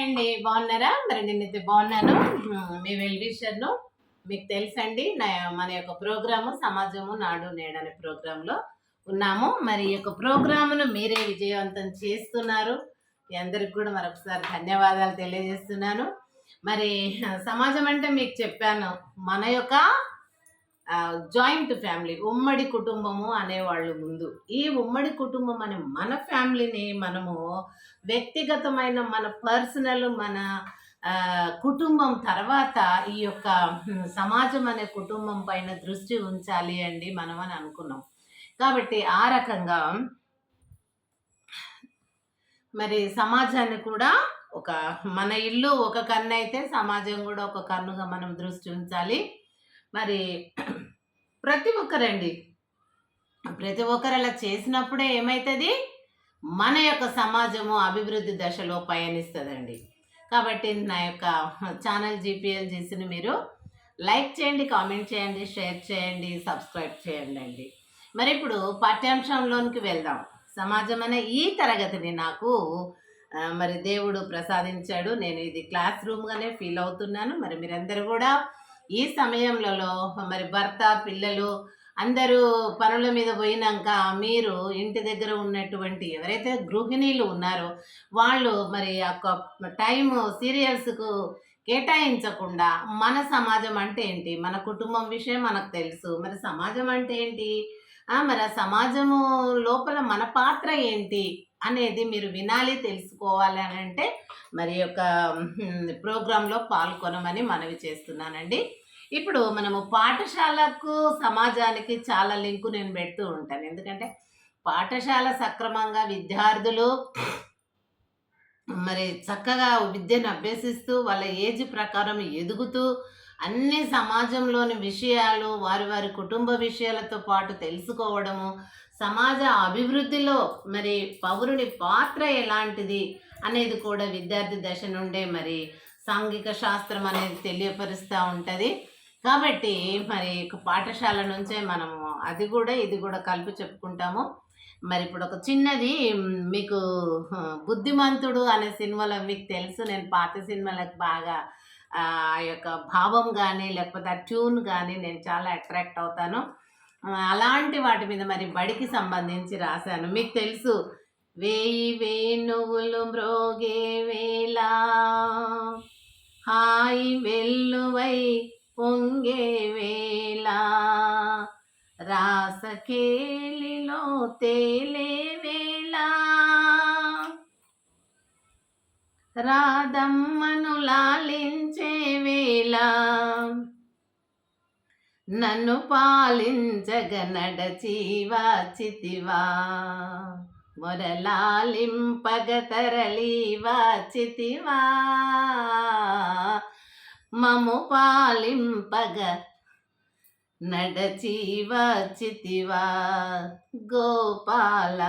అండి బాగున్నారా? మరి నేనైతే బాగున్నాను. మీ వెల్ విషర్‌ను. మీకు తెలుసండి మన యొక్క ప్రోగ్రాము 'సమాజము నాడు నేడు' అనే ప్రోగ్రాంలో ఉన్నాము. మరి ఈ యొక్క ప్రోగ్రామ్‌ను మీరే విజయవంతం చేస్తున్నారు. మీ అందరికి కూడా మరొకసారి ధన్యవాదాలు తెలియజేస్తున్నాను. మరి సమాజం అంటే మీకు చెప్పాను. మన యొక్క జాయింట్ ఫ్యామిలీ, ఉమ్మడి కుటుంబము అనేవాళ్ళు ముందు. ఈ ఉమ్మడి కుటుంబం అనే మన ఫ్యామిలీని మనము వ్యక్తిగతమైన మన పర్సనల్ మన కుటుంబం తర్వాత ఈ యొక్క సమాజం అనే కుటుంబం పైన దృష్టి ఉంచాలి అండి మనం అని అనుకున్నాం. కాబట్టి ఆ రకంగా మరి సమాజాన్ని కూడా ఒక మన ఇల్లు ఒక కన్ను అయితే సమాజం కూడా ఒక కన్నుగా మనం దృష్టి ఉంచాలి. మరి ప్రతి ఒక్కరండి, ప్రతి ఒక్కరు అలా చేసినప్పుడే ఏమవుతుంది, మన యొక్క సమాజము అభివృద్ధి దశలో పయనిస్తుందండి. కాబట్టి నా యొక్క ఛానల్ జీపీఎల్జీసీని మీరు లైక్ చేయండి, కామెంట్ చేయండి, షేర్ చేయండి, సబ్స్క్రైబ్ చేయండి అండి. మరి ఇప్పుడు పాఠ్యాంశంలోనికి వెళ్దాం. సమాజం అనే ఈ తరగతిని నాకు మరి దేవుడు ప్రసాదించాడు. నేను ఇది క్లాస్ రూమ్గానే ఫీల్ అవుతున్నాను. మరి మీరందరూ కూడా ఈ సమయంలో మరి భర్త పిల్లలు అందరూ పనుల మీద పోయినాక మీరు ఇంటి దగ్గర ఉన్నటువంటి ఎవరైతే గృహిణీలు ఉన్నారో వాళ్ళు మరి టైం సీరియల్స్కు కేటాయించకుండా మన సమాజం అంటే ఏంటి, మన కుటుంబం విషయం మనకు తెలుసు, మరి సమాజం అంటే ఏంటి, మరి ఆ సమాజము లోపల మన పాత్ర ఏంటి అనేది మీరు వినాలి, తెలుసుకోవాలి అని అంటే మరి యొక్క ప్రోగ్రాంలో పాల్గొనమని మనవి చేస్తున్నానండి. ఇప్పుడు మనము పాఠశాలకు సమాజానికి చాలా లింకు నేను పెడుతూ ఉంటాను. ఎందుకంటే పాఠశాల సక్రమంగా విద్యార్థులు మరి చక్కగా విద్యను అభ్యసిస్తూ వాళ్ళ ఏజ్ ప్రకారం ఎదుగుతూ అన్ని సమాజంలోని విషయాలు వారి వారి కుటుంబ విషయాలతో పాటు తెలుసుకోవడము, సమాజ అభివృద్ధిలో మరి పౌరుని పాత్ర ఎలాంటిది అనేది కూడా విద్యార్థి దశ నుండే మరి సాంఘిక శాస్త్రం అనేది తెలియపరుస్తూ ఉంటుంది. కాబట్టి మరి పాఠశాల నుంచే మనము అది కూడా ఇది కూడా కలిపి చెప్పుకుంటాము. మరి ఇప్పుడు ఒక చిన్నది మీకు బుద్ధిమంతుడు అనే సినిమాలో మీకు తెలుసు, నేను పాత సినిమాలకు బాగా ఆ యొక్క భావం కానీ లేకపోతే ఆ ట్యూన్ కానీ నేను చాలా అట్రాక్ట్ అవుతాను. అలాంటి వాటి మీద మరి బడికి సంబంధించి రాశాను. మీకు తెలుసు, వేయి వేణువులు మ్రోగే వేళ హాయి వెల్లువై పొంగే వేళ రాసకేలిలో తేలే వేళ రాధమ్మను లాలించే వేళ నన్ను పాలించగ నడచి వాచితివా మొరలాలింపగ తరలి వాచితివా మము పాలింపగ నడచి వాచితివా గోపాల.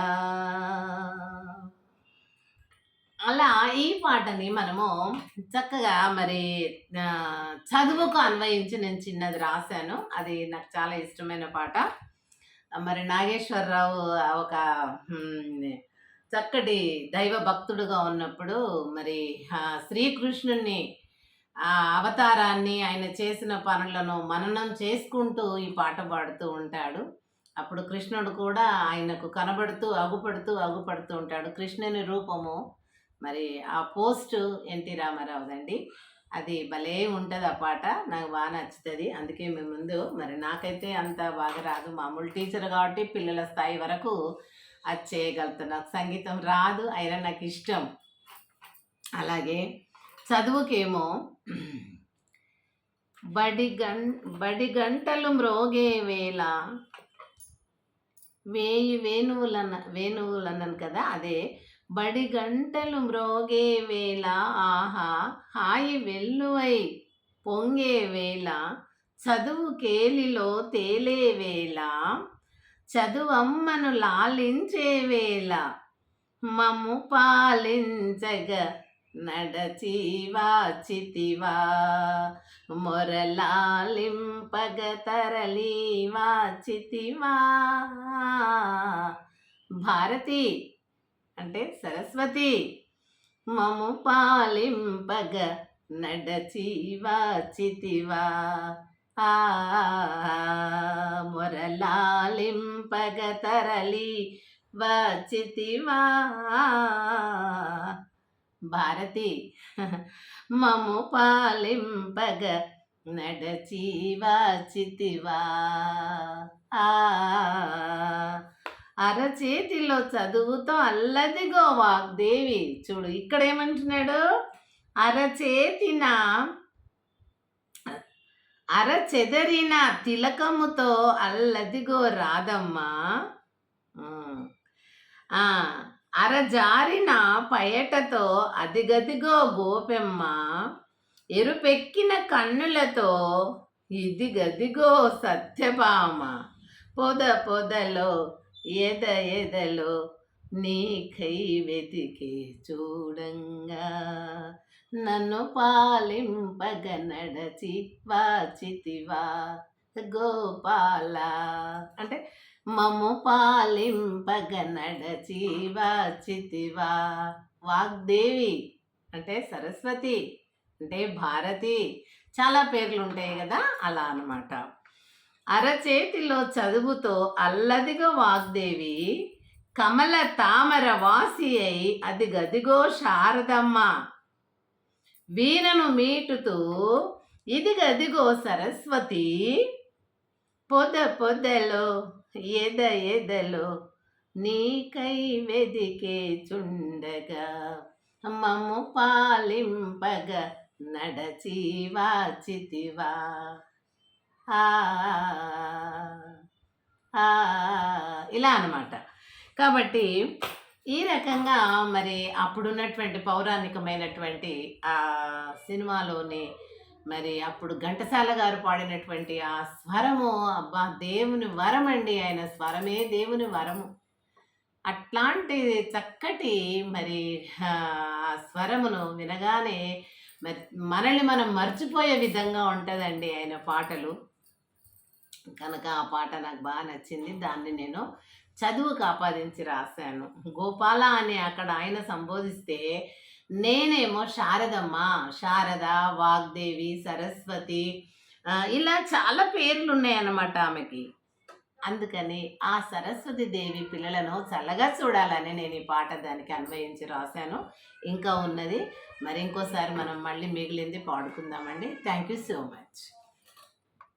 అలా ఈ పాటని మనము చక్కగా మరి చదువుకు అన్వయించి నేను చిన్నది రాశాను. అది నాకు చాలా ఇష్టమైన పాట. మరి నాగేశ్వరరావు ఒక చక్కటి దైవ భక్తుడుగా ఉన్నప్పుడు మరి శ్రీకృష్ణుని అవతారాన్ని ఆయన చేసిన పనులను మననం చేసుకుంటూ ఈ పాట పాడుతూ ఉంటాడు. అప్పుడు కృష్ణుడు కూడా ఆయనకు కనబడుతూ అగుపడుతూ ఉంటాడు. కృష్ణుని రూపము మరి ఆ పోస్ట్ ఎన్టీ రామారావుదండి. అది భలే ఉంటుంది ఆ పాట, నాకు బాగా నచ్చుతుంది. అందుకే మేము ముందు మరి నాకైతే అంత బాగా రాదు, మామూలు టీచర్ కాబట్టి పిల్లల స్థాయి వరకు అది చేయగలుగుతాను. నాకు సంగీతం రాదు, అయినా నాకు ఇష్టం. అలాగే చదువుకేమో బడి గంటలు మ్రోగే వేళ వేయి వేణువులన్నాను కదా, అదే బడి గంటలు మ్రోగే వేళ ఆహా హాయి వెల్లువై పొంగే వేళ చదువు కేలిలో తేలే వేళ చదువమ్మను లాలించే వేళ మమ్ము పాలించగ నడచి వాచితివా మొరలాలింపగ తరలి వాచితివా. భారతి అంటే సరస్వతి, మము పాలింపగ నడచి వాచితివా ఆ మొరలాలింపగ తరలి వాచితివా భారతి మము పాలింపగ నడచి వాచితివా ఆ అరచేతిలో చదువుతో అల్లదిగో వాగ్దేవి. చూడు ఇక్కడ ఏమంటున్నాడు, అరచేతిన అరచెదరిన తిలకముతో అల్లదిగో రాదమ్మా. ఆ అరజారిన పయటతో అదిగదిగో గోపెమ్మ, ఎరుపెక్కిన కన్నులతో ఇదిగదిగో సత్యభామ, పొద పొదలో ఎద ఎదలో నీకై వెతికి చూడంగా, నన్ను పాలింపగ నడచి వాచితివా గోపాల. అంటే మము పాలింపగ నడచి వాచితివా. వాగ్దేవి అంటే సరస్వతి, అంటే భారతి, చాలా పేర్లు ఉంటాయి కదా, అలా అన్నమాట. అరచేతిలో చదువుతో అల్లదిగో వాగ్దేవి, కమల తామర వాసి అయి అది గదిగో శారదమ్మ, వీణను మీటుతూ ఇది గదిగో సరస్వతి, పొద పొదలో ఎద ఎదలో నీకై వెదికే చుండగా, మమ్ము పాలింపగ నడచి వాచితివా. ఇలా అన్నమాట. కాబట్టి ఈ రకంగా మరి అప్పుడున్నటువంటి పౌరాణికమైనటువంటి ఆ సినిమాలోని మరి అప్పుడు ఘంటసాల గారు పాడినటువంటి ఆ స్వరము, అబ్బా దేవుని వరం అండి, ఆయన స్వరమే దేవుని వరము. అట్లాంటి చక్కటి మరి ఆ స్వరమును వినగానే మరి మనల్ని మనం మర్చిపోయే విధంగా ఉంటుందండి ఆయన పాటలు. కనుక ఆ పాట నాకు బాగా నచ్చింది, దాన్ని నేను చదువుకు ఆపాదించి రాశాను. గోపాల అని అక్కడ ఆయన సంబోధిస్తే నేనేమో శారదమ్మ, శారద, వాగ్దేవి, సరస్వతి, ఇలా చాలా పేర్లు ఉన్నాయన్నమాట ఆమెకి. అందుకని ఆ సరస్వతి దేవి పిల్లలను చల్లగా చూడాలని నేను ఈ పాట దానికి అన్వయించి రాశాను. ఇంకా ఉన్నది, మరి ఇంకోసారి మనం మళ్ళీ మిగిలింది పాడుకుందామండి. Thank you so much.